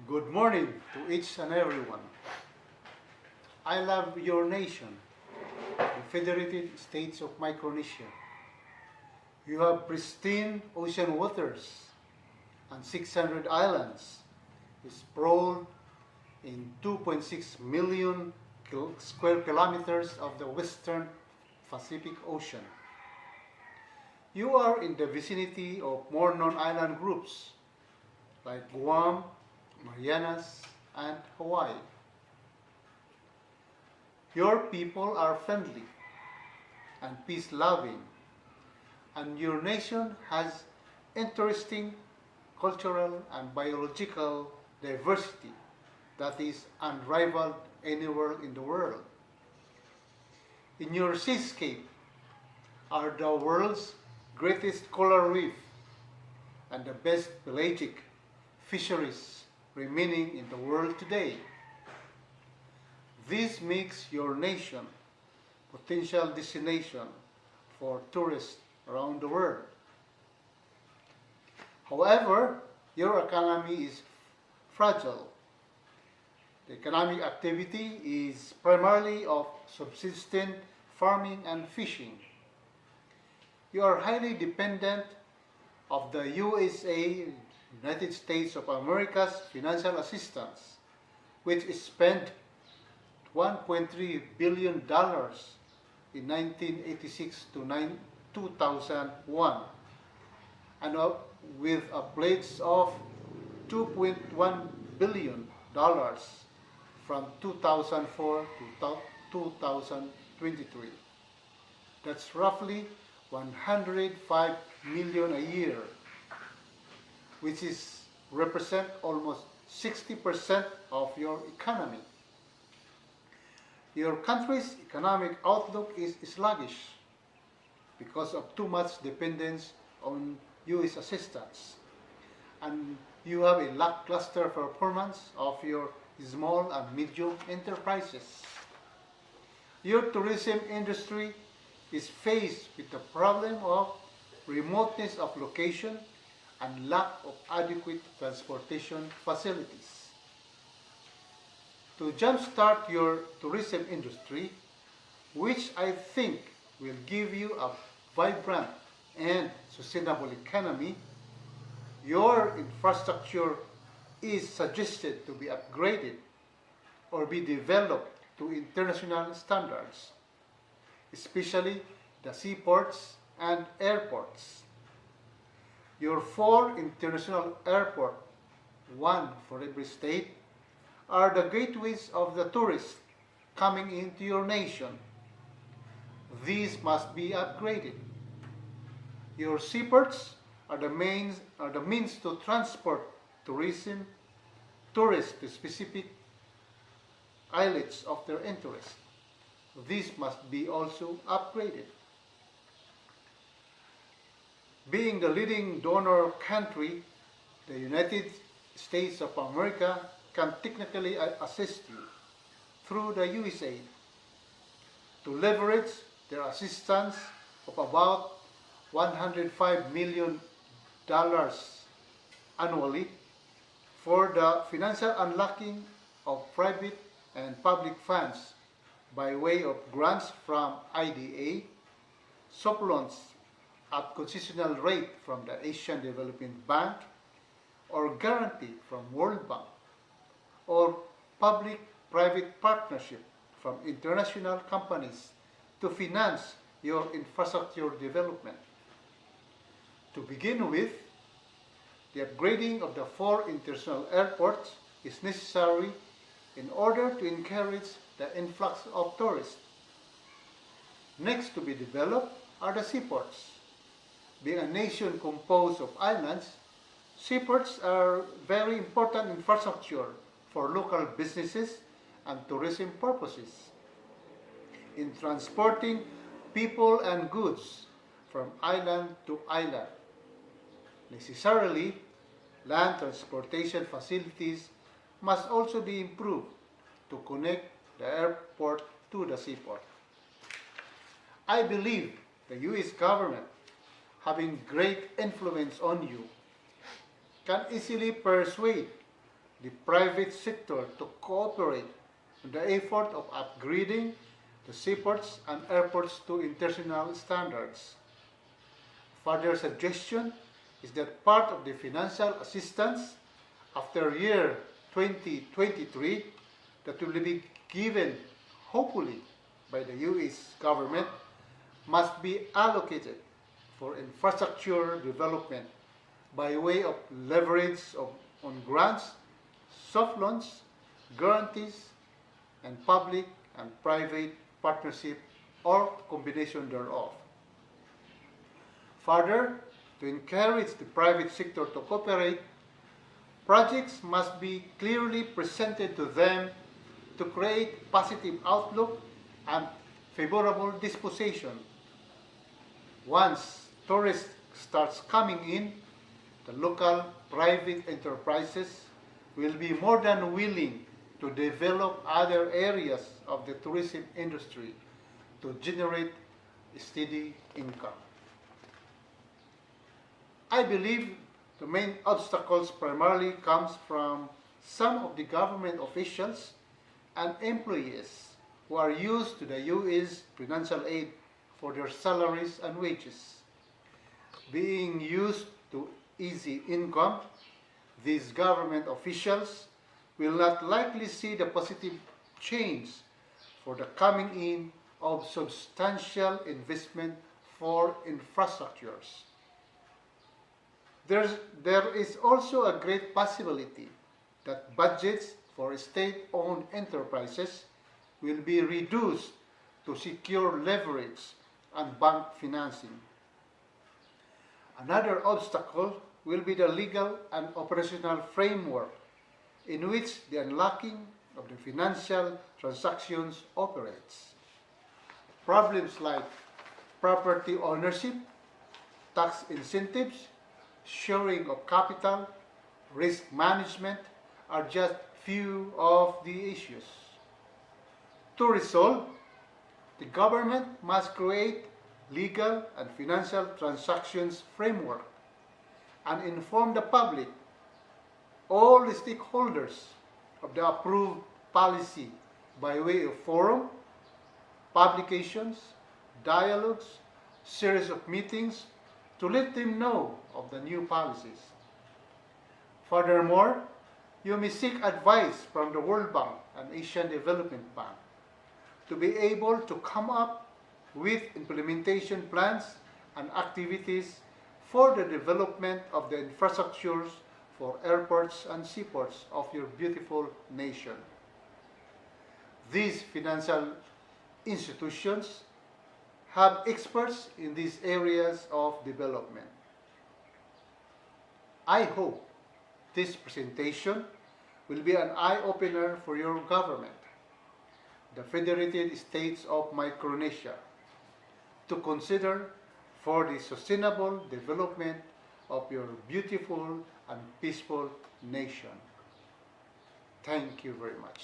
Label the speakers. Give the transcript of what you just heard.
Speaker 1: Good morning to each and everyone. I love your nation, the Federated States of Micronesia. You have pristine ocean waters and 600 islands sprawled in 2.6 million square kilometers of the western Pacific Ocean. You are in the vicinity of more non-island groups like Guam, Marianas, and Hawaii. Your people are friendly and peace-loving, and your nation has interesting cultural and biological diversity that is unrivaled anywhere in the world. In your seascape are the world's greatest coral reef and the best pelagic fisheries remaining in the world today. This makes your nation a potential destination for tourists around the world. However, your economy is fragile. The economic activity is primarily of subsistence farming and fishing. You are highly dependent of the USA, United States of America's financial assistance, which spent $1.3 billion in 1986 to 2001, and with a pledge of $2.1 billion from 2004 to 2023. That's roughly 105 million a year, which represent almost 60% of your economy. Your country's economic outlook is sluggish because of too much dependence on U.S. assistance, and you have a lackluster performance of your small and medium enterprises. Your tourism industry is faced with the problem of remoteness of location and lack of adequate transportation facilities. To jumpstart your tourism industry, which I think will give you a vibrant and sustainable economy, your infrastructure is suggested to be upgraded or be developed to international standards, especially the seaports and airports. Your 4 international airports, one for every state, are the gateways of the tourists coming into your nation. These must be upgraded. Your seaports are the means to transport tourists to specific islets of their interest. These must be also upgraded. Being the leading donor country, the United States of America can technically assist you through the USA to leverage their assistance of about $105 million annually for the financial unlocking of private and public funds by way of grants from IDA, soft loans at concessional rate from the Asian Development Bank, or guarantee from World Bank, or public-private partnership from international companies to finance your infrastructure development. To begin with, the upgrading of the 4 international airports is necessary in order to encourage the influx of tourists. Next to be developed are the seaports. Being a nation composed of islands, seaports are very important infrastructure for local businesses and tourism purposes in transporting people and goods from island to island. Necessarily, land transportation facilities must also be improved to connect the airport to the seaport. I believe the U.S. government, having great influence on you, can easily persuade the private sector to cooperate in the effort of upgrading the seaports and airports to international standards. Further suggestion is that part of the financial assistance after year 2023 that will be given, hopefully, by the US government must be allocated for infrastructure development by way of leverage on grants, soft loans, guarantees, and public and private partnership or combination thereof. Further, to encourage the private sector to cooperate, projects must be clearly presented to them to create positive outlook and favorable disposition. Once tourists starts coming in, the local private enterprises will be more than willing to develop other areas of the tourism industry to generate steady income. I believe the main obstacles primarily comes from some of the government officials and employees who are used to the US financial aid for their salaries and wages. Being used to easy income, these government officials will not likely see the positive change for the coming in of substantial investment for infrastructures. There is also a great possibility that budgets for state-owned enterprises will be reduced to secure leverage and bank financing. Another obstacle will be the legal and operational framework in which the unlocking of the financial transactions operates. Problems like property ownership, tax incentives, sharing of capital, risk management are just few of the issues. To resolve, the government must create legal and financial transactions framework and inform the public, all the stakeholders, of the approved policy by way of forum, publications, dialogues, series of meetings to let them know of the new policies. Furthermore, you may seek advice from the World Bank and Asian Development Bank to be able to come up with implementation plans and activities for the development of the infrastructures for airports and seaports of your beautiful nation. These financial institutions have experts in these areas of development. I hope this presentation will be an eye-opener for your government, the Federated States of Micronesia, to consider for the sustainable development of your beautiful and peaceful nation. Thank you very much.